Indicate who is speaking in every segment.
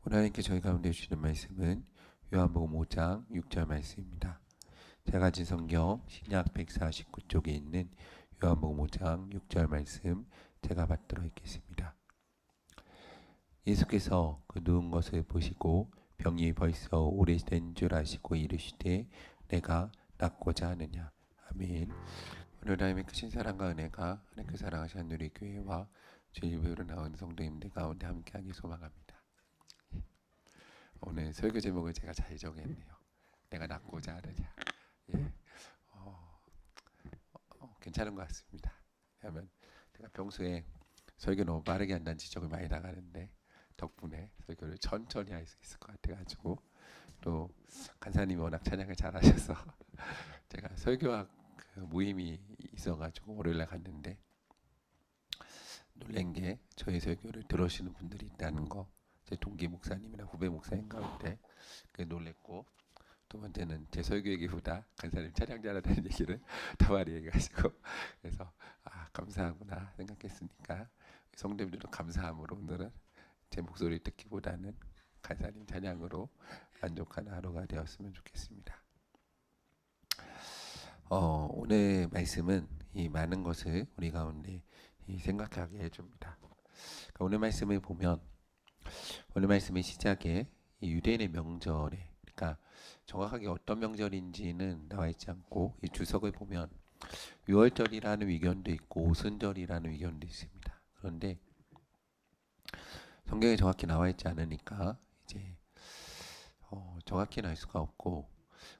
Speaker 1: 오늘 하나님께 저희 가운데 주시는 말씀은 요한복음 5장 6절 말씀입니다. 제가 가진 성경 신약 149쪽에 있는 요한복음 5장 6절 말씀 제가 받도록 하겠습니다. 예수께서 그 누운 것을 보시고 병이 벌써 오래된 줄 아시고 이르시되 내가 낫고자 하느냐. 아멘. 오늘 하나님의 크신 사랑과 은혜가 하나님께 사랑하신 한누리교회와 주일 교회로 나온 성도님들 가운데 함께하기 소망합니다. 오늘 설교 제목을 제가 잘 정했네요. 내가 낫고자 하느냐. 예, 괜찮은 것 같습니다. 왜냐하면 제가 평소에 설교 너무 빠르게 한다는 지적을 많이 나가는데 덕분에 설교를 천천히 할 수 있을 것 같아가지고 또 간사님이 워낙 찬양을 잘하셔서 제가 설교학 그 모임이 있어가지고 월요일날 갔는데 놀란 게 저희 설교를 들으시는 분들이 있다는 거. 제 동기 목사님이나 후배 목사님 가운데 놀랬고, 두 번째는 제 설교 얘기보다 간사님 찬양 잘하다는 얘기를 더 많이 해가지고 그래서 감사하구나 생각했으니까 성도님들도 감사함으로 오늘은 제 목소리 듣기보다는 간사님 찬양으로 만족하는 하루가 되었으면 좋겠습니다. 오늘 말씀은 이 많은 것을 우리 가운데 생각하게 해줍니다. 그러니까 오늘 말씀을 보면 오늘 말씀의 시작에 이 유대인의 명절에, 그러니까 정확하게 어떤 명절인지는 나와 있지 않고 이 주석을 보면 유월절이라는 의견도 있고 오순절이라는 의견도 있습니다. 그런데 성경에 정확히 나와 있지 않으니까 이제 정확히는 알 수가 없고,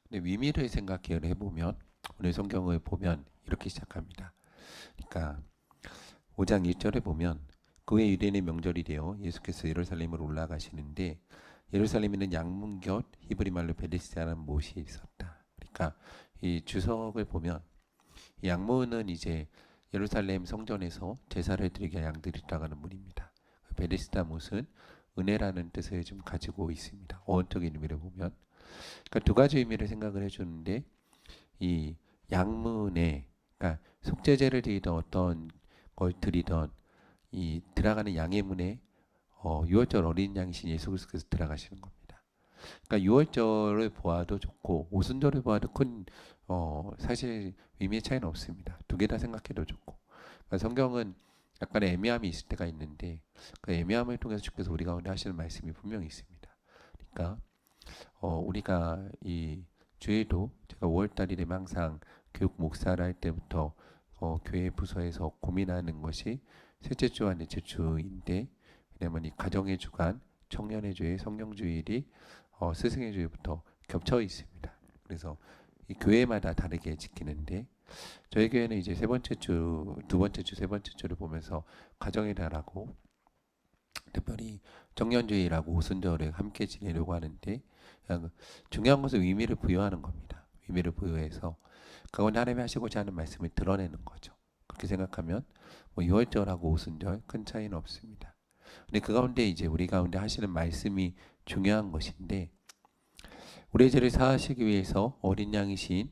Speaker 1: 근데 의미를 생각해 보면 오늘 성경을 보면 이렇게 시작합니다. 그러니까 5장 1절에 보면 그 후에 유대인의 명절이 되어 예수께서 예루살렘으로 올라가시는데 예루살렘에는 양문곁 히브리 말로 베데스다라는 못이 있었다. 그러니까 이 주석을 보면 이 양문은 이제 예루살렘 성전에서 제사를 드리게 한 양들이 들어가는 문입니다. 베데스다 못은 은혜라는 뜻을 좀 가지고 있습니다. 어원적인 의미를 보면, 그러니까 두 가지 의미를 생각을 해주는데 이 양문에, 그러니까 속죄제를 드리던 어떤 걸 드리던 이 들어가는 양의 문에 유월절 어린 양이신 예수 그리스도께서 들어가시는 겁니다. 그러니까 유월절을 보아도 좋고 오순절을 보아도 큰 사실 의미의 차이는 없습니다. 두 개 다 생각해도 좋고. 그러니까 성경은 약간의 애매함이 있을 때가 있는데 그 애매함을 통해서 주께서 우리 가운데 하시는 말씀이 분명히 있습니다. 그러니까 우리가 이 주에도 제가 5월달이 되면 항상 교육 목사를 할 때부터 교회 부서에서 고민하는 것이 셋째 주와 넷째 주인데, 왜냐면 이 가정의 주간, 청년의 주일, 성령주일이 스승의 주일부터 겹쳐 있습니다. 그래서 이 교회마다 다르게 지키는데 저희 교회는 이제 세 번째 주, 두 번째 주, 세 번째 주를 보면서 가정의 달하고 특별히 청년주일하고 오순절을 함께 지내려고 하는데, 그냥 중요한 것은 의미를 부여하는 겁니다. 의미를 부여해서 가운데 하나님이 하시고자 하는 말씀을 드러내는 거죠. 그렇게 생각하면 뭐 유월절하고 오순절 큰 차이는 없습니다. 근데 그 가운데 이제 우리 가운데 하시는 말씀이 중요한 것인데, 우리의 죄를 사하시기 위해서 어린 양이신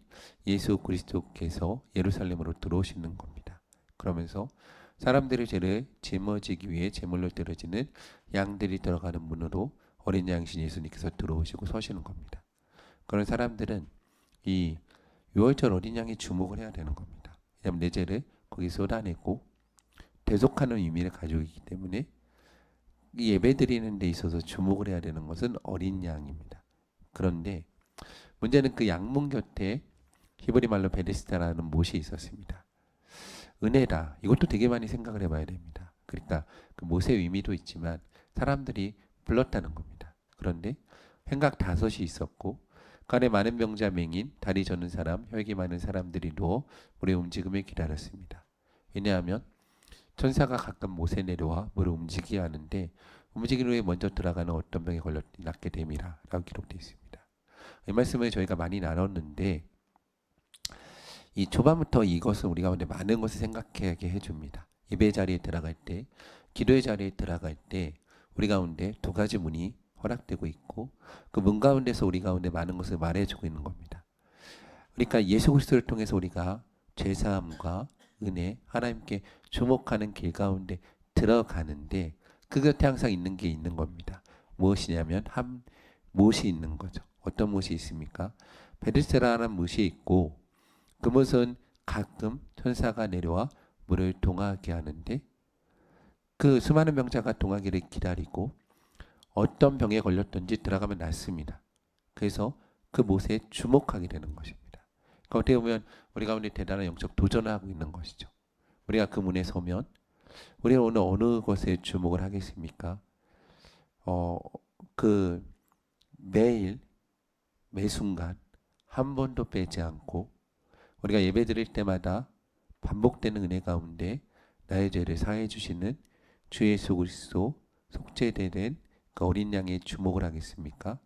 Speaker 1: 예수 그리스도께서 예루살렘으로 들어오시는 겁니다. 그러면서 사람들의 죄를 짊어지기 위해 제물로 드려지는 양들이 들어가는 문으로 어린 양이신 예수님께서 들어오시고 서시는 겁니다. 그런 사람들은 이 유월절 어린 양에 주목을 해야 되는 겁니다. 왜냐하면 내 죄를 거기 쏟아내고 대속하는 의미를 가지고 있기 때문에 이 예배 드리는 데 있어서 주목을 해야 되는 것은 어린 양입니다. 그런데 문제는 그 양문 곁에 히브리 말로 베데스다라는 못이 있었습니다. 은혜다. 이것도 되게 많이 생각을 해봐야 됩니다. 그러니까 그 못의 의미도 있지만 사람들이 불렀다는 겁니다. 그런데 행각 5이 있었고 그 안에 많은 병자 맹인, 다리 저는 사람, 혈기 많은 사람들이 누워 물의 움직임을 기다렸습니다. 왜냐하면 천사가 가끔 못에 내려와 물을 움직이게 하는데 움직인 후에 먼저 들어가는 어떤 병에 걸려 낫게 됨이라 라고 기록되어 있습니다. 이 말씀을 저희가 많이 나눴는데 이 초반부터 이것은 우리 가운데 많은 것을 생각하게 해줍니다. 예배 자리에 들어갈 때, 기도의 자리에 들어갈 때 우리 가운데 두 가지 문이 허락되고 있고 그 문 가운데서 우리 가운데 많은 것을 말해주고 있는 겁니다. 그러니까 예수 그리스도를 통해서 우리가 죄사함과 은혜, 하나님께 주목하는 길 가운데 들어가는데 그 곁에 항상 있는 게 있는 겁니다. 무엇이냐면 한 못이 있는 거죠. 어떤 못이 있습니까? 베데스다라는 못이 있고 그 못은 가끔 천사가 내려와 물을 동하게 하는데 그 수많은 병자가 동하기를 기다리고 어떤 병에 걸렸든지 들어가면 낫습니다. 그래서 그 못에 주목하게 되는 것입니다. 그러니까 어떻게 보면 우리 가운데 대단한 영적 도전을 하고 있는 것이죠. 우리가 그 문에 서면 우리가 오늘 어느 것에 주목을 하겠습니까? 그 매일 매 순간 한 번도 빼지 않고 우리가 예배 드릴 때마다 반복되는 은혜 가운데 나의 죄를 사해 주시는 주 예수 그리스도 속죄되는 그 어린 양에 주목을 하겠습니까?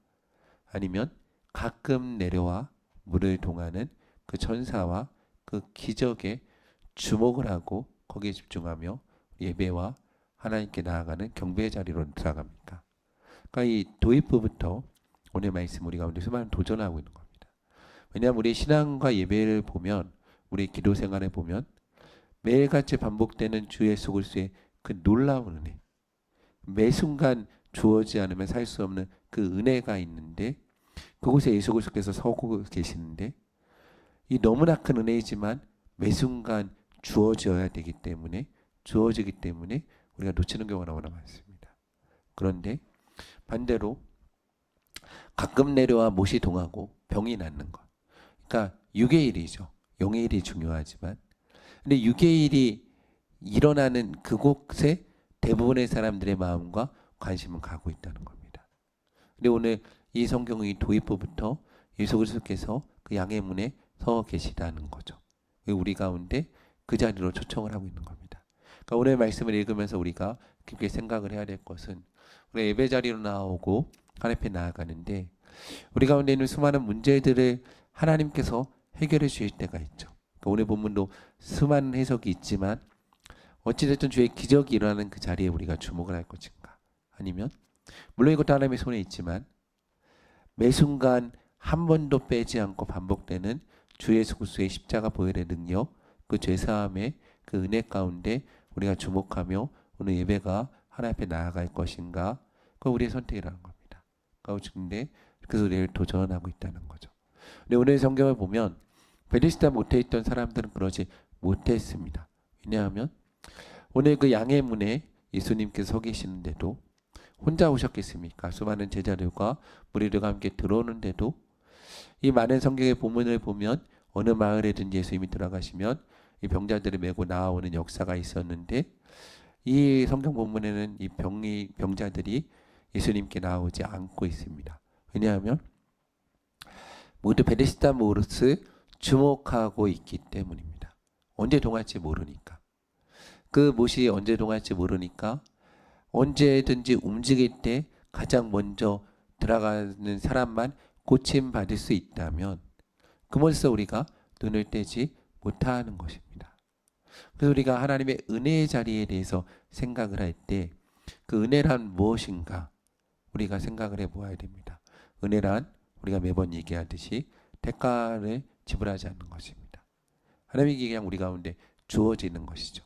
Speaker 1: 아니면 가끔 내려와 물을 동하는 그 천사와 그 기적에 주목을 하고 거기에 집중하며 예배와 하나님께 나아가는 경배의 자리로 들어갑니까? 그러니까 이 도입부부터 오늘 말씀 우리 가운데 수많은 도전하고 있는 겁니다. 왜냐하면 우리 신앙과 예배를 보면 우리 기도 생활에 보면 매일같이 반복되는 주 예수 그리스도의 그 놀라운 은혜, 매 순간 주어지지 않으면 살 수 없는 그 은혜가 있는데 그곳에 예수 그리스도께서 서고 계시는데 이 너무나 큰 은혜이지만 매 순간 주어져야 되기 때문에 주어지기 때문에 우리가 놓치는 경우가 너무나 많습니다. 그런데 반대로 가끔 내려와 못이 동하고 병이 낫는 것. 그러니까 육의 일이죠. 영의 일이 중요하지만 근데 육의 일이 일어나는 그곳에 대부분의 사람들의 마음과 관심은 가고 있다는 겁니다. 근데 오늘 이 성경의 도입부부터 예수 그리스도께서 그 양의 문에 서 계시다는 거죠. 우리 가운데 그 자리로 초청을 하고 있는 겁니다. 그러니까 오늘 말씀을 읽으면서 우리가 깊게 생각을 해야 될 것은 우리 예배 자리로 나오고 하나님 앞에 나아가는데 우리 가운데 있는 수많은 문제들을 하나님께서 해결해 주실 때가 있죠. 그러니까 오늘 본문도 수많은 해석이 있지만 어찌됐든 주의 기적이 일어나는 그 자리에 우리가 주목을 할 것인가? 아니면 물론 이것도 하나님의 손에 있지만 매 순간 한 번도 빼지 않고 반복되는 주 예수 그리스도의 십자가 보혈의 능력, 그 죄사함의 그 은혜 가운데 우리가 주목하며 오늘 예배가 하나님 앞에 나아갈 것인가? 그건 우리의 선택이라는 겁니다. 그런데 그래서 우리를 도전하고 있다는 거죠. 근데 오늘 성경을 보면 베데스다 못해 있던 사람들은 그러지 못했습니다. 왜냐하면 오늘 그 양의 문에 예수님께서 서 계시는데도 혼자 오셨겠습니까? 수많은 제자들과 무리들과 함께 들어오는데도 이 많은 성경의 본문을 보면 어느 마을에든 예수님이 들어가시면 이 병자들을 메고 나오는 역사가 있었는데 이 성경 본문에는 이 병자들이 예수님께 나오지 않고 있습니다. 왜냐하면 모두 베데스다 못을 주목하고 있기 때문입니다. 언제 동할지 모르니까. 그 못이 언제 동할지 모르니까 언제든지 움직일 때 가장 먼저 들어가는 사람만 고침받을 수 있다면 그것에서 우리가 눈을 떼지 못하는 것입니다. 그래서 우리가 하나님의 은혜의 자리에 대해서 생각을 할 때 그 은혜란 무엇인가 우리가 생각을 해보아야 됩니다. 은혜란 우리가 매번 얘기하듯이 대가를 지불하지 않는 것입니다. 하나님이 그냥 우리 가운데 주어지는 것이죠.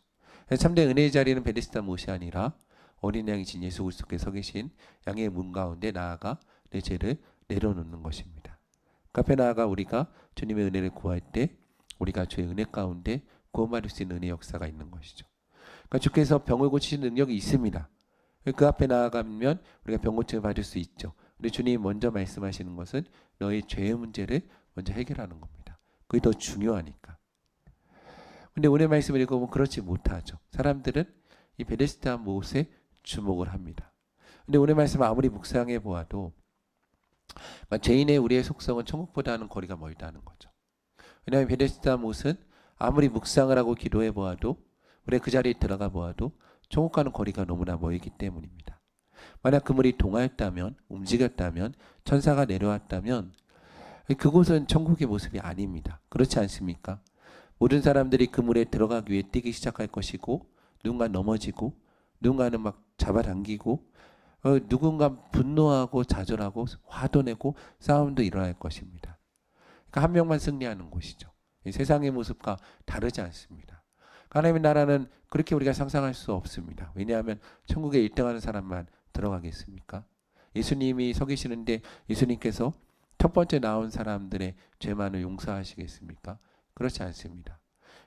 Speaker 1: 참된 은혜의 자리는 베데스다 못이 아니라 어린 양이신 예수 그리스도께서 서 계신 양의 문 가운데 나아가 내 죄를 내려놓는 것입니다. 그 앞에 나아가 우리가 주님의 은혜를 구할 때 우리가 주의 은혜 가운데 구원받을 수 있는 은혜 역사가 있는 것이죠. 그러니까 주께서 병을 고치시는 능력이 있습니다. 그 앞에 나아가면 우리가 병 고침을 받을 수 있죠. 근데 주님이 먼저 말씀하시는 것은 너의 죄의 문제를 먼저 해결하는 겁니다. 그게 더 중요하니까. 근데 오늘 말씀을 읽어보면 그렇지 못하죠. 사람들은 이 베데스다 못에 주목을 합니다. 근데 오늘 말씀 아무리 묵상해 보아도 죄인의 우리의 속성은 천국보다는 거리가 멀다는 거죠. 왜냐하면 베데스다 못은 아무리 묵상을 하고 기도해 보아도 우리가 그 자리에 들어가 보아도 천국과는 거리가 너무나 멀기 때문입니다. 만약 그 물이 동하였다면 움직였다면 천사가 내려왔다면 그곳은 천국의 모습이 아닙니다. 그렇지 않습니까? 모든 사람들이 그 물에 들어가기 위해 뛰기 시작할 것이고 누군가 넘어지고 누군가는 막 잡아당기고 누군가 분노하고 좌절하고 화도 내고 싸움도 일어날 것입니다. 그러니까 한 명만 승리하는 곳이죠. 세상의 모습과 다르지 않습니다. 하나님의 나라는 그렇게 우리가 상상할 수 없습니다. 왜냐하면 천국에 1등하는 사람만 들어가겠습니까? 예수님이 서 계시는데 예수님께서 첫 번째 나온 사람들의 죄만을 용서하시겠습니까? 그렇지 않습니다.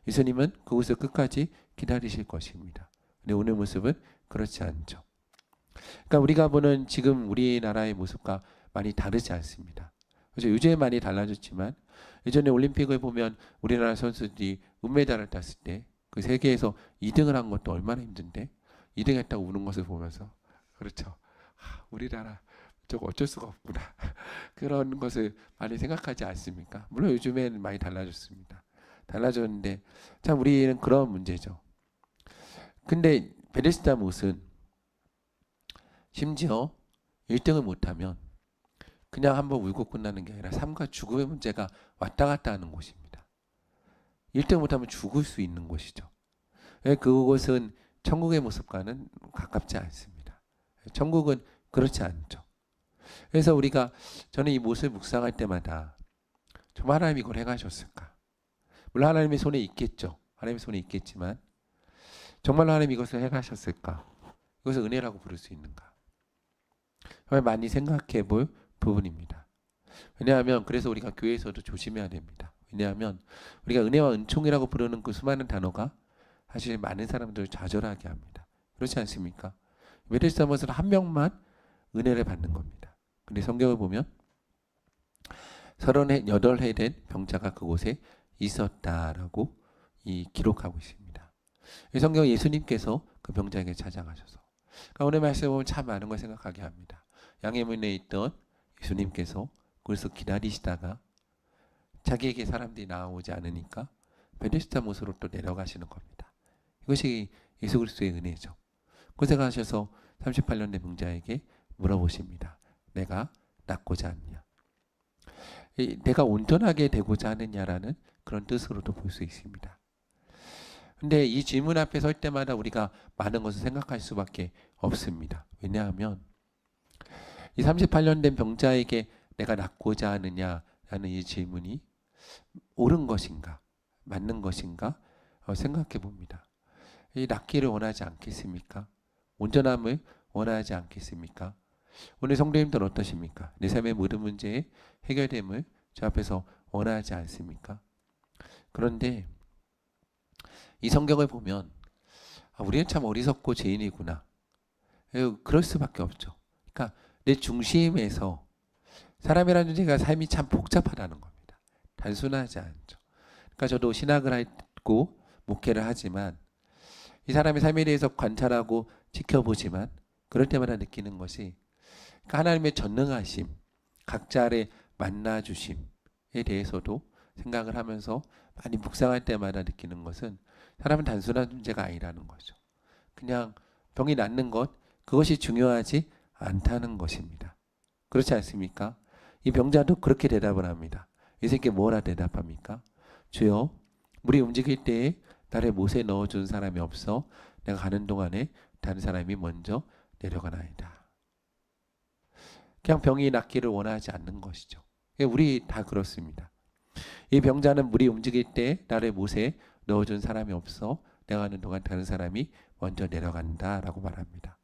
Speaker 1: 예수님은 그곳을 끝까지 기다리실 것입니다. 근데 오늘 모습은 그렇지 않죠. 그러니까 우리가 보는 지금 우리나라의 모습과 많이 다르지 않습니다. 그래서 요즘에 많이 달라졌지만 예전에 올림픽을 보면 우리나라 선수들이 은메달을 땄을 때 그 세계에서 2등을 한 것도 얼마나 힘든데 2등 했다고 우는 것을 보면서 그렇죠. 우리나라 저거 어쩔 수가 없구나. 그런 것을 많이 생각하지 않습니까? 물론 요즘에는 많이 달라졌습니다. 달라졌는데 참 우리는 그런 문제죠. 근데 베데스다 못은 심지어 1등을 못하면 그냥 한번 울고 끝나는 게 아니라 삶과 죽음의 문제가 왔다 갔다 하는 곳입니다. 1등 못하면 죽을 수 있는 곳이죠. 그곳은 천국의 모습과는 가깝지 않습니다. 천국은 그렇지 않죠. 그래서 우리가 저는 이 모습을 묵상할 때마다 정말 하나님이 이걸 해가셨을까? 물론 하나님의 손에 있겠죠. 하나님의 손에 있겠지만 정말로 하나님이 이것을 해가셨을까? 이것을 은혜라고 부를 수 있는가? 정말 많이 생각해 볼 부분입니다. 왜냐하면 그래서 우리가 교회에서도 조심해야 됩니다. 왜냐하면 우리가 은혜와 은총이라고 부르는 그 수많은 단어가 사실 많은 사람들을 좌절하게 합니다. 그렇지 않습니까? 베데스다 못은 한 명만 은혜를 받는 겁니다. 근데 성경을 보면 38해 된 병자가 그곳에 있었다라고 기록하고 있습니다. 이 성경 예수님께서 그 병자에게 찾아가셔서 그러니까 오늘 말씀을 보면 참 많은 걸 생각하게 합니다. 양의 문에 있던 예수님께서 그래서 기다리시다가 자기에게 사람들이 나오지 않으니까 베데스다 못으로 또 내려가시는 겁니다. 이것이 예수 그리스도의 은혜죠. 그곳에 가셔서 38년 된 병자에게 물어보십니다. 내가 낫고자 하느냐? 내가 온전하게 되고자 하느냐라는 그런 뜻으로도 볼 수 있습니다. 근데 이 질문 앞에 설 때마다 우리가 많은 것을 생각할 수밖에 없습니다. 왜냐하면 이 38년 된 병자에게 내가 낫고자 하느냐라는 이 질문이 옳은 것인가 맞는 것인가 생각해 봅니다. 이 낫기를 원하지 않겠습니까? 온전함을 원하지 않겠습니까? 오늘 성도님들 어떠십니까? 내 삶의 모든 문제의 해결됨을 저 앞에서 원하지 않습니까? 그런데 이 성경을 보면 우리는 참 어리석고 죄인이구나. 그럴 수밖에 없죠. 그러니까 내 중심에서 사람이라는 존재가 삶이 참 복잡하다는 겁니다. 단순하지 않죠. 그러니까 저도 신학을 하고 목회를 하지만 이 사람의 삶에 대해서 관찰하고 지켜보지만 그럴 때마다 느끼는 것이 그러니까 하나님의 전능하심, 각자를 만나주심에 대해서도 생각을 하면서 많이 묵상할 때마다 느끼는 것은 사람은 단순한 존재가 아니라는 거죠. 그냥 병이 낫는 것, 그것이 중요하지 않다는 것입니다. 그렇지 않습니까? 이 병자도 그렇게 대답을 합니다. 이 새끼 뭐라 대답합니까? 주여, 물이 움직일 때에 나를 못에 넣어준 사람이 없어 내가 가는 동안에 다른 사람이 먼저 내려가나이다. 그냥 병이 낫기를 원하지 않는 것이죠. 우리 다 그렇습니다. 이 병자는 물이 움직일 때 나를 못에 넣어준 사람이 없어 내가 가는 동안 다른 사람이 먼저 내려간다라고 말합니다.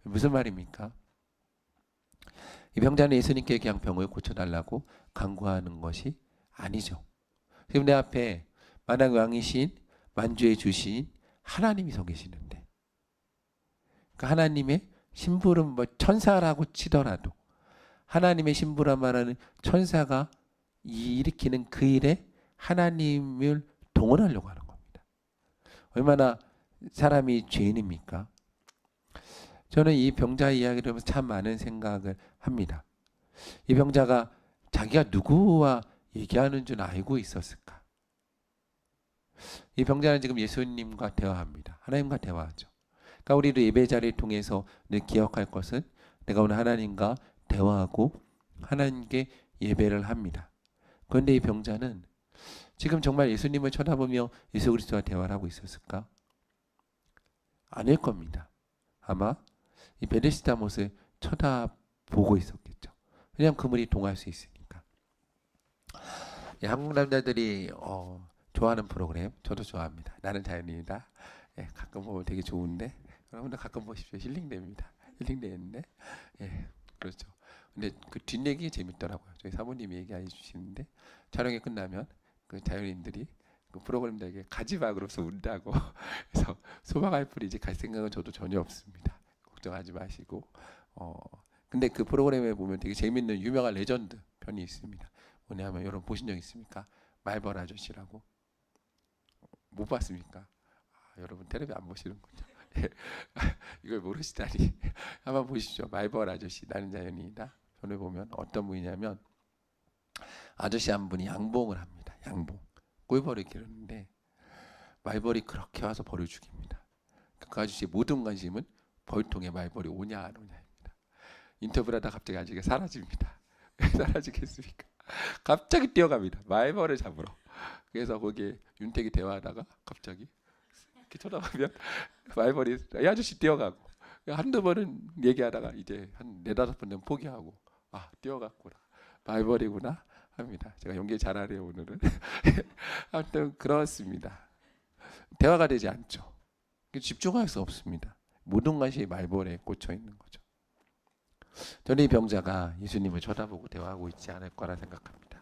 Speaker 1: 무슨 말입니까? 이 병자는 예수님께 그냥 병을 고쳐달라고 간구하는 것이 아니죠. 지금 내 앞에 만왕 왕이신 만주의 주신 하나님이 서 계시는데 그 하나님의 심부름 뭐 천사라고 치더라도 하나님의 심부름 말하는 천사가 일으키는 그 일에 하나님을 동원하려고 하는 겁니다. 얼마나 사람이 죄인입니까? 저는 이 병자 이야기를 하면서 참 많은 생각을 합니다. 이 병자가 자기가 누구와 얘기하는 줄 알고 있었을까? 이 병자는 지금 예수님과 대화합니다. 하나님과 대화하죠. 그러니까 우리도 예배 자리를 통해서 늘 기억할 것은 내가 오늘 하나님과 대화하고 하나님께 예배를 합니다. 그런데 이 병자는 지금 정말 예수님을 쳐다보며 예수 그리스도와 대화를 하고 있었을까? 아닐 겁니다. 아마 이 베데스다 못을 쳐다보고 있었겠죠. 왜냐하면 그물이 동할 수 있으니까. 한국 남자들이 좋아하는 프로그램 저도 좋아합니다. 나는 자연인이다. 가끔 보면 되게 좋은데 여러분들 가끔 보십시오. 힐링됩니다. 힐링되는데, 예, 그렇죠. 근데 그 뒷얘기 재밌더라고요. 저희 사모님이 얘기해 주시는데 촬영이 끝나면 그 자연인들이 그 프로그램들에게 가지 마 그러면서 운다고. 그래서 소방할 뿐이지 갈 생각은 저도 전혀 없습니다. 걱정하지 마시고. 어, 근데 그 프로그램에 보면 되게 재밌는 유명한 레전드 편이 있습니다. 뭐냐면 여러분 보신 적 있습니까? 말벌 아저씨라고. 못 봤습니까? 아, 여러분 텔레비 안 보시는군요. 예. 이걸 모르시다니. 한번 보십시오. 말벌 아저씨 나는 자연인이다. 전에 보면 어떤 분이냐면 아저씨 한 분이 양봉을 합니다. 양봉. 꿀벌을 기르는데 말벌이 그렇게 와서 벌을 죽입니다. 그 아저씨의 모든 관심은 벌통에 말벌이 오냐 안 오냐입니다. 인터뷰를 하다 갑자기 아저씨가 사라집니다. 왜 사라지겠습니까? 갑자기 뛰어갑니다. 말벌을 잡으러. 그래서 거기에 윤택이 대화하다가 갑자기 이렇게 쳐다보면 말벌이 이 아저씨 뛰어가고 한두 번은 얘기하다가 이제 한 네다섯 번 되면 포기하고 아 뛰어갔구나 말벌이구나 합니다. 제가 연기 잘하네요 오늘은. 아무튼 그렇습니다. 대화가 되지 않죠. 집중할 수 없습니다. 모든 것이 말벌에 꽂혀 있는 거죠. 저는 이 병자가 예수님을 쳐다보고 대화하고 있지 않을 거라 생각합니다.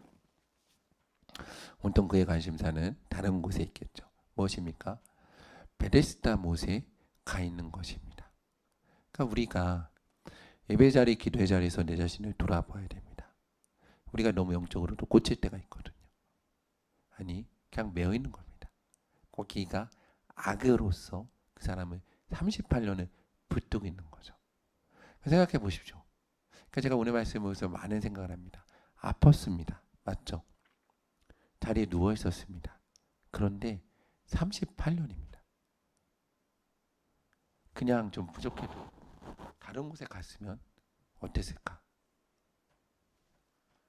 Speaker 1: 온통 그의 관심사는 다른 곳에 있겠죠. 무엇입니까? 베데스다 못에 가 있는 것입니다. 그러니까 우리가 예배 자리, 기도의 자리에서 내 자신을 돌아봐야 됩니다. 우리가 너무 영적으로도 꽂힐 때가 있거든요. 아니, 그냥 매어 있는 겁니다. 거기가 악으로서 그 사람을 38년을 붙들고 있는 거죠. 생각해 보십시오. 그러니까 제가 오늘 말씀을 보면서 많은 생각을 합니다. 아팠습니다. 맞죠? 자리에 누워 있었습니다. 그런데 38년입니다. 그냥 좀 부족해도 다른 곳에 갔으면 어땠을까?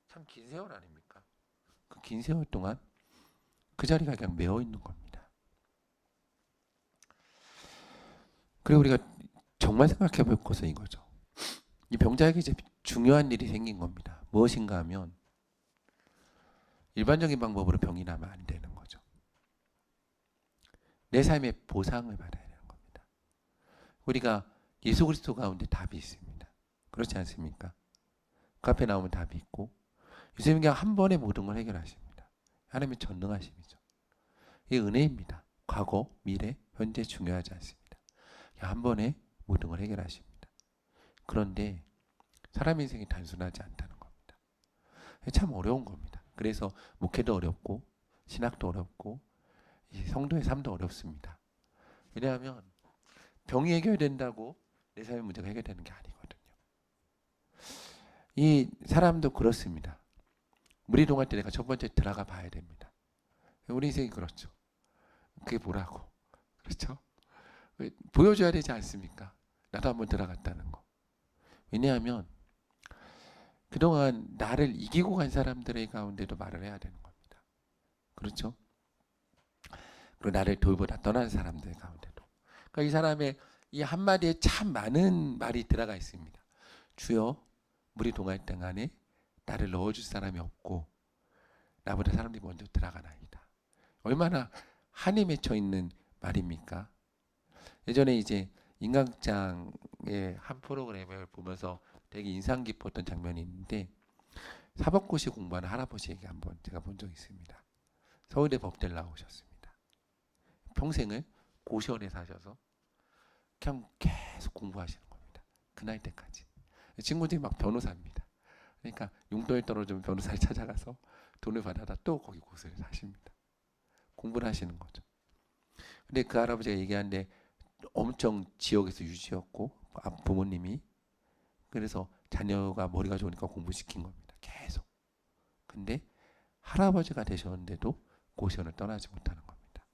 Speaker 1: 참 긴 세월 아닙니까? 그 긴 세월 동안 그 자리가 그냥 메어 있는 겁니다. 그리고 우리가 정말 생각해 볼 것은 이거죠. 이 병자에게 이제 중요한 일이 생긴 겁니다. 무엇인가 하면 일반적인 방법으로 병이 나면 안 되는 거죠. 내 삶의 보상을 받아야 되는 겁니다. 우리가 예수 그리스도 가운데 답이 있습니다. 그렇지 않습니까? 그 앞에 나오면 답이 있고 예수님은 그냥 한 번에 모든 걸 해결하십니다. 하나님의 전능하심이죠. 이게 은혜입니다. 과거, 미래, 현재 중요하지 않습니다. 그냥 한 번에 모든 걸 해결하십니다. 그런데 사람 인생이 단순하지 않다는 겁니다. 참 어려운 겁니다. 그래서 목회도 어렵고 신학도 어렵고 성도의 삶도 어렵습니다. 왜냐하면 병이 해결된다고 내 삶의 문제가 해결되는 게 아니거든요. 이 사람도 그렇습니다. 물이 동할 때 내가 첫 번째 들어가 봐야 됩니다. 우리 인생이 그렇죠. 그게 뭐라고? 그렇죠? 보여줘야 되지 않습니까? 나도 한번 들어갔다는 거. 왜냐하면 그동안 나를 이기고 간 사람들의 가운데도 말을 해야 되는 겁니다. 그렇죠? 그리고 나를 돌보다 떠난 사람들 가운데도. 그러니까 이 사람의 이 한마디에 참 많은 말이 들어가 있습니다. 주여 물이 동할 동안에 나를 넣어줄 사람이 없고 나보다 사람들이 먼저 들어가나이다. 얼마나 한이 맺혀 있는 말입니까? 예전에 이제 인강장의 한 프로그램을 보면서 되게 인상 깊었던 장면이 있는데 사법고시 공부하는 할아버지 얘기 한번 제가 본 적이 있습니다. 서울대 법대를 나오셨습니다. 평생을 고시원에 사셔서 그냥 계속 공부하시는 겁니다. 그 나이 때까지. 친구들이 막 변호사입니다. 그러니까 용돈이 떨어지면 변호사를 찾아가서 돈을 받아다 또 거기 고시원에 사십니다. 공부를 하시는 거죠. 근데 그 할아버지가 얘기하는데 엄청 지역에서 유지였고 부모님이 그래서 자녀가 머리가 좋으니까 공부시킨 겁니다. 계속. 근데 할아버지가 되셨는데도 고시원을 떠나지 못하는 겁니다.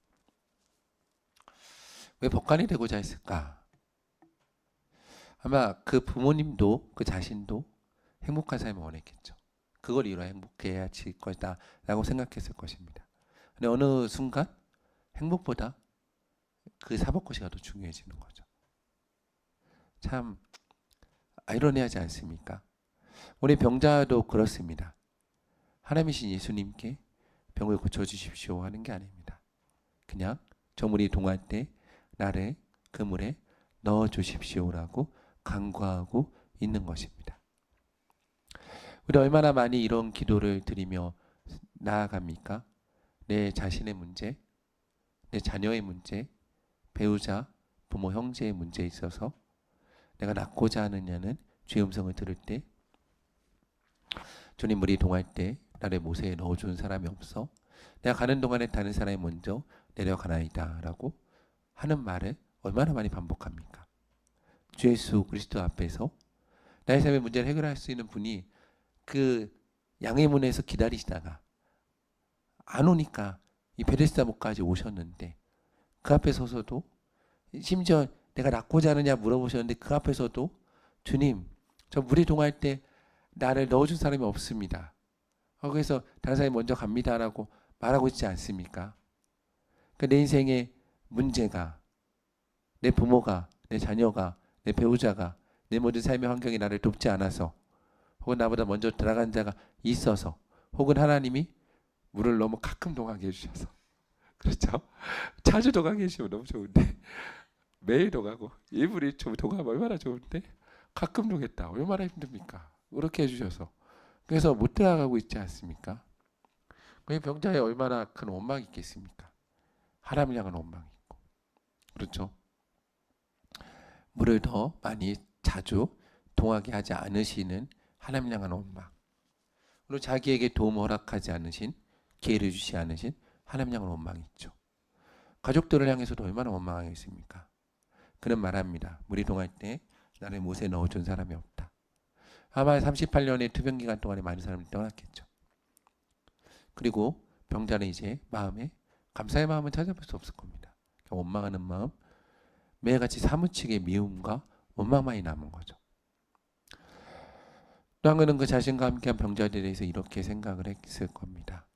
Speaker 1: 왜 법관이 되고자 했을까? 아마 그 부모님도 그 자신도 행복한 삶을 원했겠죠. 그걸 이루어 행복해야 할 것이다 라고 생각했을 것입니다. 근데 어느 순간 행복보다 그 사법고시가 더 중요해지는 거죠. 참 아이러니하지 않습니까? 우리 병자도 그렇습니다. 하나님이신 예수님께 병을 고쳐주십시오 하는 게 아닙니다. 그냥 저 물이 동할 때 나를 그 물에 넣어주십시오라고 간구하고 있는 것입니다. 우리 얼마나 많이 이런 기도를 드리며 나아갑니까? 내 자신의 문제, 내 자녀의 문제, 배우자, 부모, 형제의 문제에 있어서 내가 낳고자 하느냐는 주의 음성을 들을 때, 주님 우리 동할 때 나를 모세에 넣어준 사람이 없어. 내가 가는 동안에 다른 사람이 먼저 내려가나이다 라고 하는 말을 얼마나 많이 반복합니까? 주 예수 그리스도 앞에서 나의 삶의 문제를 해결할 수 있는 분이 그 양의 문에서 기다리시다가 안 오니까 이 베데스다 목까지 오셨는데, 그 앞에 서서도, 심지어 내가 낳고자 하느냐 물어보셨는데 그 앞에서도 주님 저 물에 동할 때 나를 넣어준 사람이 없습니다. 그래서 다른 사람이 먼저 갑니다라고 말하고 있지 않습니까? 그러니까 내 인생의 문제가, 내 부모가, 내 자녀가, 내 배우자가, 내 모든 삶의 환경이 나를 돕지 않아서, 혹은 나보다 먼저 들어간 자가 있어서, 혹은 하나님이 물을 너무 가끔 동하게 해주셔서, 그렇죠? 자주 동하게 해주시면 너무 좋은데 매일 동하고 일부러 좀 동하면 얼마나 좋은데 가끔 동했다 얼마나 힘듭니까? 그렇게 해주셔서 그래서 못 들어가고 있지 않습니까? 그 병자에 얼마나 큰 원망이 있겠습니까? 하나님을 향한 원망이 있고, 그렇죠? 물을 더 많이 자주 동하게 하지 않으시는 하나님을 향한 원망, 그리고 자기에게 도움 허락하지 않으신, 기회를 주시 않으신 하나님을 향한 원망이 있죠. 가족들을 향해서도 얼마나 원망하겠습니까? 그는 말합니다. 물이 동할 때 나를 못에 넣어준 사람이 없다. 아마 38년의 투병 기간 동안에 많은 사람들이 떠났겠죠. 그리고 병자는 이제 마음에 감사의 마음을 찾아볼 수 없을 겁니다. 원망하는 마음, 매일같이 사무치게 미움과 원망만이 남은 거죠. 또 한 그는 그 자신과 함께한 병자들에 대해서 이렇게 생각을 했을 겁니다.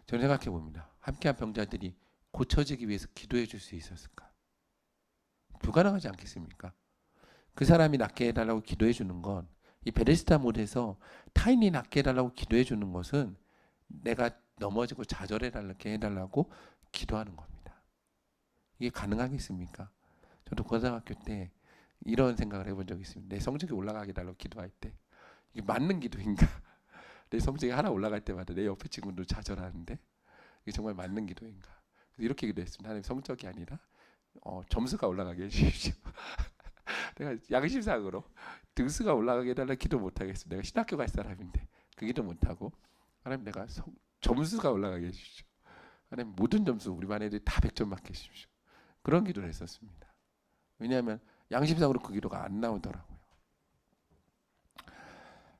Speaker 1: 저는 생각해 봅니다. 함께한 병자들이 고쳐지기 위해서 기도해 줄 수 있었을까? 불가능하지 않겠습니까? 그 사람이 낫게 해달라고 기도해 주는 건, 이 베데스다 못에서 타인이 낫게 해달라고 기도해 주는 것은 내가 넘어지고 좌절해달라게 해달라고 기도하는 겁니다. 이게 가능하겠습니까? 저도 고등학교 때 이런 생각을 해본 적이 있습니다. 내 성적이 올라가게 해달라고 기도할 때 이게 맞는 기도인가? 내 성적이 하나 올라갈 때마다 내 옆에 친구도 좌절하는데 이게 정말 맞는 기도인가? 이렇게 기도했습니다. 하나님, 성적이 아니라 점수가 올라가게 해주십시오. 내가 양심상으로 등수가 올라가게 해달라 기도 못하겠습니다. 내가 신학교 갈 사람인데 그 기도 못하고, 하나님 내가 점수가 올라가게 해주십시오. 하나님 모든 점수 우리 반 애들이 다 100점 맞게 해주십시오. 그런 기도를 했었습니다. 왜냐하면 양심상으로 그 기도가 안 나오더라고요.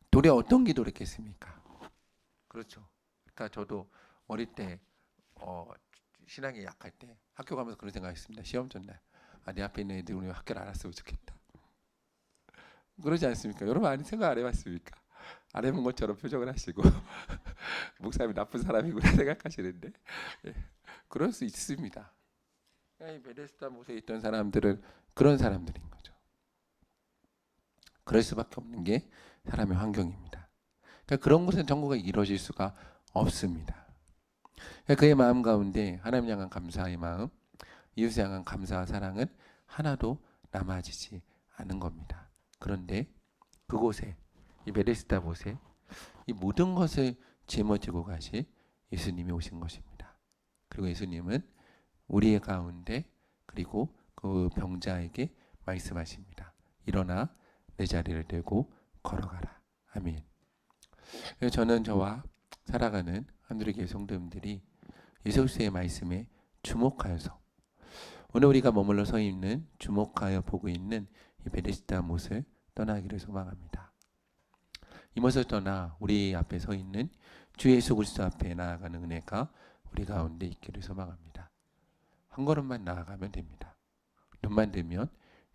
Speaker 1: 도리어 어떤 기도를 했겠습니까? 그렇죠. 그러니까 저도 어릴 때 신앙이 약할 때 학교 가면서 그런 생각했습니다. 시험 전날, 내 앞에 있는 애들이 오늘 학교를 안 왔으면 좋겠다. 그러지 않습니까? 여러분 아니 생각 안 해봤습니까? 안 해본 것처럼 표정을 하시고 목사님이 나쁜 사람이구나 생각하시는데, 예, 그럴 수 있습니다. 이 베데스다 못에 있던 사람들은 그런 사람들인 거죠. 그럴 수밖에 없는 게 사람의 환경입니다. 그러니까 그런 곳은 전구가 이루어질 수가 없습니다. 그러니까 그의 마음 가운데 하나님 향한 감사의 마음, 이웃을 향한 감사와 사랑은 하나도 남아지지 않은 겁니다. 그런데 그곳에, 이 베데스다 못에 이 모든 것을 짊어지고 가실 예수님이 오신 것입니다. 그리고 예수님은 우리의 가운데, 그리고 그 병자에게 말씀하십니다. 일어나 내 자리를 들고 걸어가라. 아멘. 저는 저와 살아가는 하늘의 교회 성도님들이 예수 그리스도의 말씀에 주목하여서 오늘 우리가 머물러 서 있는, 주목하여 보고 있는 이 베데스다 못을 떠나기를 소망합니다. 이못을 떠나 우리 앞에 서 있는 주 예수 그리스도 앞에 나아가는 은혜가 우리 가운데 있기를 소망합니다. 한 걸음만 나아가면 됩니다. 눈만 들면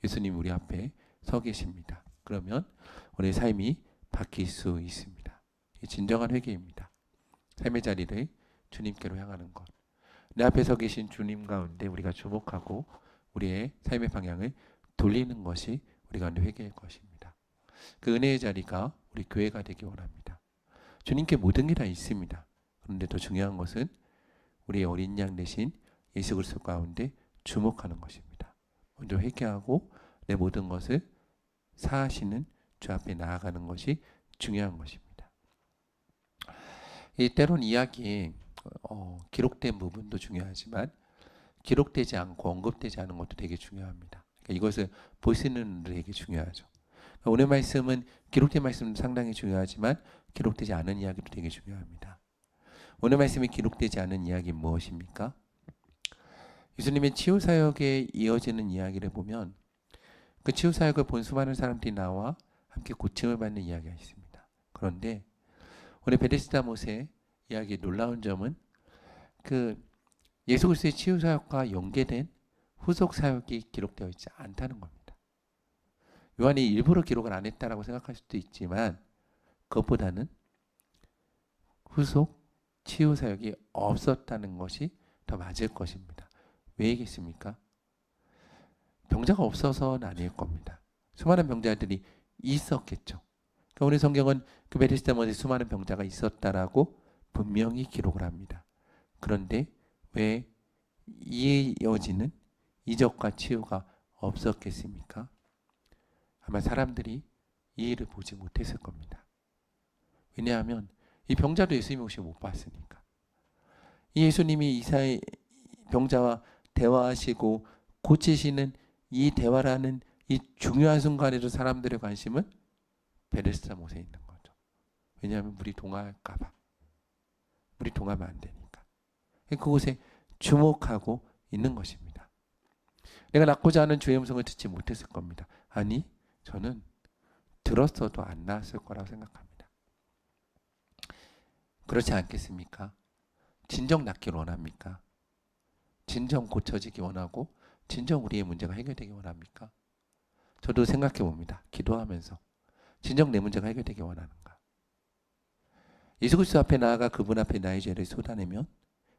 Speaker 1: 예수님 우리 앞에 서 계십니다. 그러면 우리 삶이 바뀔 수 있습니다. 진정한 회개입니다. 삶의 자리를 주님께로 향하는 것. 내 앞에 서 계신 주님 가운데 우리가 주목하고 우리의 삶의 방향을 돌리는 것이 우리 가운데 회개의 것입니다. 그 은혜의 자리가 우리 교회가 되기 원합니다. 주님께 모든 게 다 있습니다. 그런데 더 중요한 것은 우리의 어린 양 대신 예수 그리스도 가운데 주목하는 것입니다. 먼저 회개하고 내 모든 것을 사하시는 주 앞에 나아가는 것이 중요한 것입니다. 이 때론 이야기에 기록된 부분도 중요하지만 기록되지 않고 언급되지 않은 것도 되게 중요합니다. 그러니까 이것을 보시는 되게 중요하죠. 그러니까 오늘 말씀은 기록된 말씀도 상당히 중요하지만 기록되지 않은 이야기도 되게 중요합니다. 오늘 말씀이 기록되지 않은 이야기는 무엇입니까? 예수님의 치유사역에 이어지는 이야기를 보면 그 치유사역을 본 수많은 사람들이 나와 함께 고침을 받는 이야기가 있습니다. 그런데 오늘 베데스다 못의 이야기의 놀라운 점은 그 예수 그리스도의 치유사역과 연계된 후속 사역이 기록되어 있지 않다는 겁니다. 요한이 일부러 기록을 안 했다라고 생각할 수도 있지만 그것보다는 후속 치유사역이 없었다는 것이 더 맞을 것입니다. 왜이겠습니까? 병자가 없어서는 아닐 겁니다. 수많은 병자들이 있었겠죠. 그러니까 오늘 성경은 그 베데스다 못에 수많은 병자가 있었다라고 분명히 기록을 합니다. 그런데 왜 이어지는 이적과 치유가 없었겠습니까? 아마 사람들이 이 일을 보지 못했을 겁니다. 왜냐하면 이 병자도 예수님이 오시고 못 봤으니까. 이 예수님이 이사의 병자와 대화하시고 고치시는 이 대화라는 이 중요한 순간에도 사람들의 관심은 베데스다 못에 있는 거죠. 왜냐하면 물이 동할까 봐. 물이 동하면 안 되니까. 그곳에 주목하고 있는 것입니다. 내가 낳고자 하는 주의 음성을 듣지 못했을 겁니다. 아니, 저는 들었어도 안 나았을 거라고 생각합니다. 그렇지 않겠습니까? 진정 낫길 원합니까? 진정 고쳐지기 원하고 진정 우리의 문제가 해결되기 원합니까? 저도 생각해 봅니다. 기도하면서 진정 내 문제가 해결되기 원하는가? 예수 그리스도 앞에 나아가 그분 앞에 나의 죄를 쏟아내면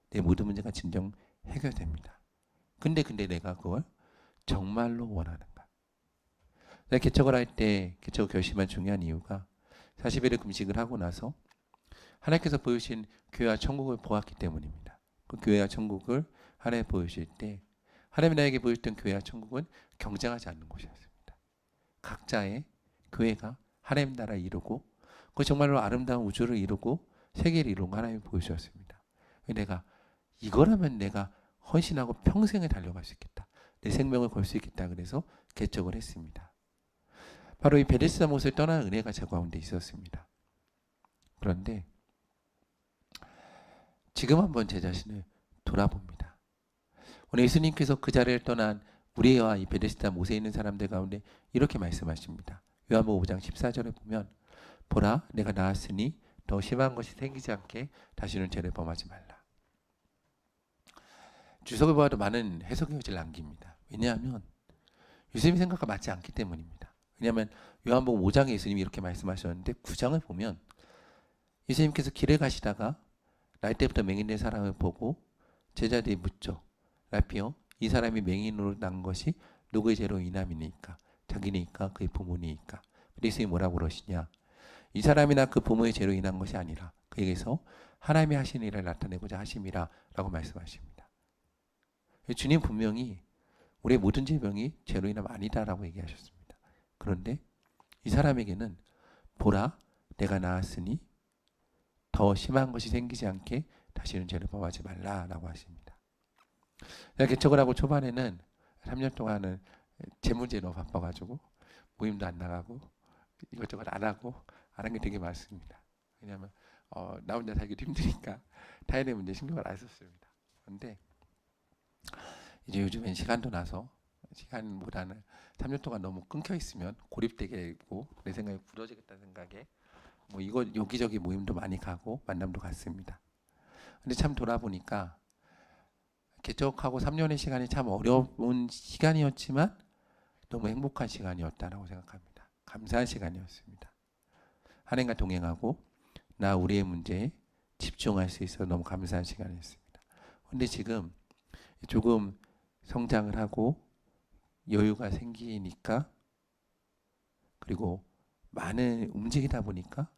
Speaker 1: 내 모든 문제가 진정 해결됩니다. 근데 내가 그걸 정말로 원하는가? 내가 개척을 할 때 개척을 결심한 중요한 이유가 40일을 금식을 하고 나서 하나님께서 보여주신 교회와 천국을 보았기 때문입니다. 그 교회와 천국을 하나님 보여주실 때 하나님이 나에게 보여줬던 교회와 천국은 경쟁하지 않는 곳이었습니다. 각자의 교회가 하나님 나라를 이루고 그 정말로 아름다운 우주를 이루고 세계를 이룬 거 하나님이 보여주셨습니다. 내가 이거라면 내가 헌신하고 평생을 달려갈 수 있겠다. 내 생명을 걸 수 있겠다. 그래서 개척을 했습니다. 바로 이 베데스다 못을 떠난 은혜가 제 가운데 있었습니다. 그런데 지금 한번 제 자신을 돌아봅니다. 오늘 예수님께서 그 자리를 떠난 우리와 이 베데스다 못에 있는 사람들 가운데 이렇게 말씀하십니다. 요한복음 5장 14절에 보면 보라 내가 나았으니 더 심한 것이 생기지 않게 다시는 죄를 범하지 말라. 주석을 보아도 많은 해석의 여지를 남깁니다. 왜냐하면 예수님 생각과 맞지 않기 때문입니다. 왜냐하면 요한복음 5장에 예수님이 이렇게 말씀하셨는데 9장을 보면 예수님께서 길에 가시다가 날 때부터 맹인된 사람을 보고 제자들이 묻죠. 라피어 이 사람이 맹인으로 난 것이 누구의 죄로 인함이니까? 자기니까 그의 부모니까? 예수님이 뭐라고 그러시냐? 이 사람이나 그 부모의 죄로 인한 것이 아니라 그에게서 하나님이 하신 일을 나타내고자 하심이라 라고 말씀하십니다. 주님 분명히 우리의 모든 질병이 죄로 인함 아니다라고 얘기하셨습니다. 그런데 이 사람에게는 보라 내가 나았으니 더 심한 것이 생기지 않게 다시는 죄를 범하지 말라라고 하십니다. 내가 개척을 하고 초반에는 3년 동안은 제 문제에 너무 바빠가지고 모임도 안 나가고 이것저것 안 하고 안 한 게 되게 많습니다. 왜냐하면 나 혼자 살기도 힘드니까 타인의 문제 신경을 안 썼습니다. 그런데 이제 요즘엔 시간도 나서 시간보다는 3년 동안 너무 끊겨 있으면 고립되게 되고 내 생각이 굳어지겠다는 생각에 뭐 이거 여기저기 모임도 많이 가고 만남도 갔습니다. 근데 참 돌아보니까 개척하고 3년의 시간이 참 어려운 시간이었지만 너무 행복한 시간이었다라고 생각합니다. 감사한 시간이었습니다. 하나님과 동행하고 나 우리의 문제에 집중할 수 있어 너무 감사한 시간이었습니다. 근데 지금 조금 성장을 하고 여유가 생기니까 그리고 많은 움직이다 보니까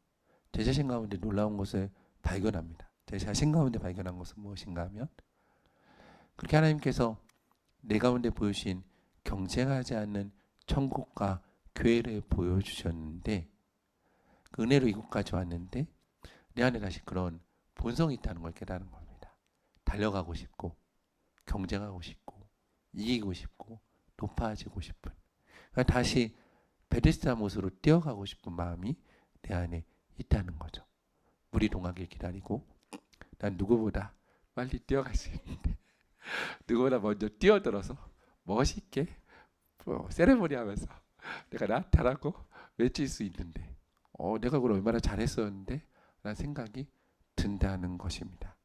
Speaker 1: 제 자신 가운데 놀라운 것을 발견합니다. 제 자신 가운데 발견한 것은 무엇인가 하면 그렇게 하나님께서 내 가운데 보여주신 경쟁하지 않는 천국과 교회를 보여주셨는데 그 은혜로 이곳까지 왔는데 내 안에 다시 그런 본성이 있다는 걸 깨달은 겁니다. 달려가고 싶고 경쟁하고 싶고 이기고 싶고 높아지고 싶은, 그러니까 다시 베데스다 못으로 뛰어가고 싶은 마음이 내 안에 있다는 거죠. 물이 동하길 기다리고 난 누구보다 빨리 뛰어갈 수 있는데 누구보다 먼저 뛰어들어서 멋있게 세레모니 하면서 내가 나타나고 외칠 수 있는데 내가 그걸 얼마나 잘했었는데 라는 생각이 든다는 것입니다.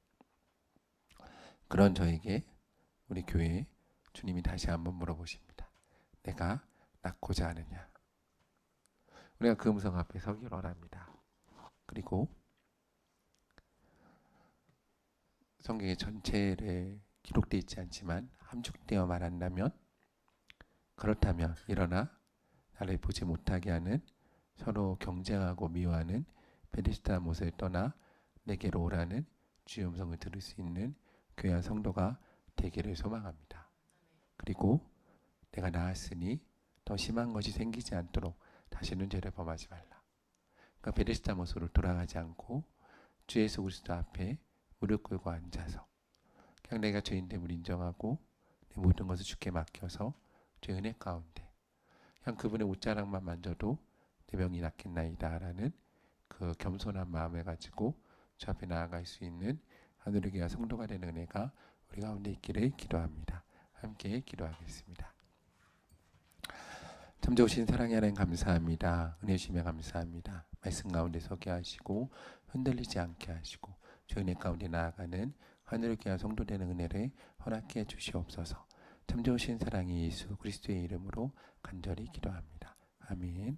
Speaker 1: 그런 저에게 우리 교회에 주님이 다시 한번 물어보십니다. 내가 낳고자 하느냐? 우리가 그 음성 앞에 서기 원합니다. 그리고 성경의 전체를 기록되어 있지 않지만 함축되어 말한다면, 그렇다면 일어나 나를 보지 못하게 하는 서로 경쟁하고 미워하는 베데스다 못을 떠나 내게로 오라는 주의 음성을 들을 수 있는 교회한 성도가 되기를 소망합니다. 그리고 내가 나았으니 더 심한 것이 생기지 않도록 다시는 죄를 범하지 말라. 그러니까 베데스다 못으로 돌아가지 않고 주 예수 그리스도 앞에 무릎 꿇고 앉아서 그냥 내가 죄인됨을 인정하고 내 모든 것을 주께 맡겨서 주의 은혜 가운데 그냥 그분의 옷자락만 만져도 내 병이 낫겠나이다 라는 그 겸손한 마음을 가지고 주 앞에 나아갈 수 있는 하늘의 교회 성도가 되는 은혜가 우리 가운데 있기를 기도합니다. 함께 기도하겠습니다. 참 좋으신 사랑의 하나님 감사합니다. 은혜 주시며 감사합니다. 말씀 가운데 서게 하시고 흔들리지 않게 하시고 주 은혜 가운데 나아가는 하늘의 교회 성도 되는 은혜를 허락해 주시옵소서. 참 좋으신 사랑의 예수 그리스도의 이름으로 간절히 기도합니다. 아멘.